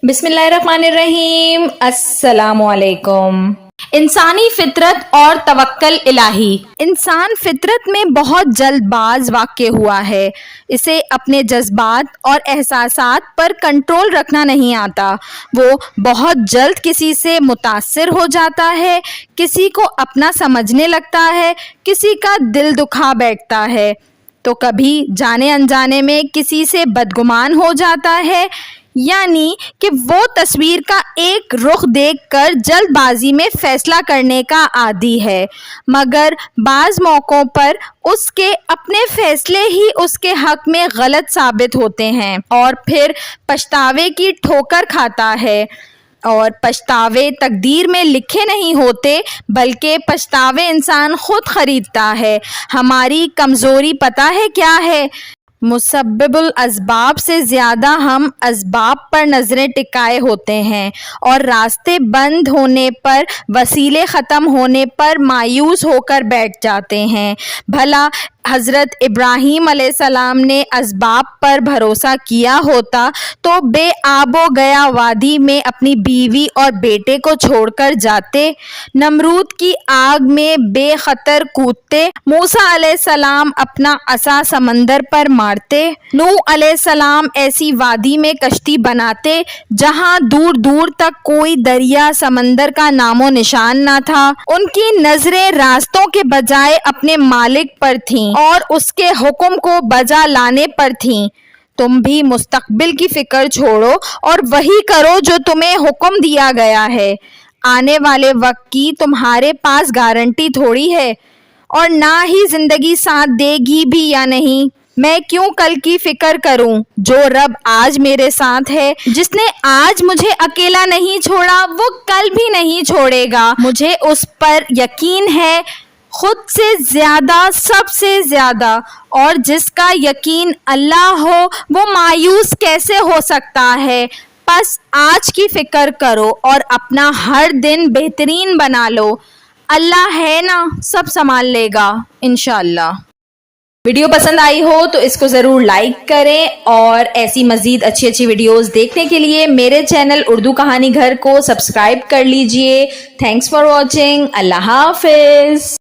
बिस्मिल्लाहिर्रहमानिर्रहीम। अस्सलामुअलैकुम। इंसानी फितरत और तवक्कल इलाही। इंसान फितरत में बहुत जल्दबाज वाक़ हुआ है। इसे अपने जज्बात और एहसासात पर कंट्रोल रखना नहीं आता। वो बहुत जल्द किसी से मुतासिर हो जाता है, किसी को अपना समझने लगता है, किसी का दिल दुखा बैठता है, तो कभी जाने अनजाने में किसी से बदगुमान हो जाता है। यानी कि वो तस्वीर का एक रुख देखकर जल्दबाजी में फ़ैसला करने का आदी है, मगर बाज़ मौक़ों पर उसके अपने फ़ैसले ही उसके हक़ में गलत साबित होते हैं और फिर पछतावे की ठोकर खाता है। और पछतावे तकदीर में लिखे नहीं होते, बल्कि पछतावे इंसान खुद ख़रीदता है। हमारी कमज़ोरी पता है क्या है? मुसब्बिबुल असबाब से ज़्यादा हम असबाब पर नज़रें टिकाए होते हैं और रास्ते बंद होने पर, वसीले ख़त्म होने पर मायूस होकर बैठ जाते हैं। भला हज़रत इब्राहीम अलैहिस्सलाम ने असबाब पर भरोसा किया होता तो बेआबो गया वादी में अपनी बीवी और बेटे को छोड़कर जाते, नमरूद की आग में बेखतर कूदते, मूसा अलैहिस्सलाम अपना असा समंदर पर मारते, नूह अलैहिस्सलाम ऐसी वादी में कश्ती बनाते जहां दूर दूर तक कोई दरिया समंदर का नामो निशान ना था। उनकी नजरें रास्तों के बजाय अपने मालिक पर थीं और उसके हुक्म को बजा लाने पर थीं। तुम भी मुस्तकबिल की फिक्र छोड़ो और वही करो जो तुम्हें हुक्म दिया गया है। आने वाले वक्त की तुम्हारे पास गारंटी थोड़ी है, और ना ही जिंदगी साथ देगी भी या नहीं। मैं क्यों कल की फिक्र करूं? जो रब आज मेरे साथ है, जिसने आज मुझे अकेला नहीं छोड़ा, वो कल भी नहीं छोड़ेगा। मुझे उस पर यकीन है, खुद से ज़्यादा, सबसे ज़्यादा। और जिसका यकीन अल्लाह हो, वो मायूस कैसे हो सकता है? बस आज की फ़िक्र करो और अपना हर दिन बेहतरीन बना लो। अल्लाह है ना, सब संभाल लेगा इंशाअल्लाह। वीडियो पसंद आई हो तो इसको ज़रूर लाइक करें और ऐसी मज़ीद अच्छी अच्छी वीडियोस देखने के लिए मेरे चैनल उर्दू कहानी घर को सब्सक्राइब कर लीजिए। Thanks for watching. अल्लाह हाफिज़।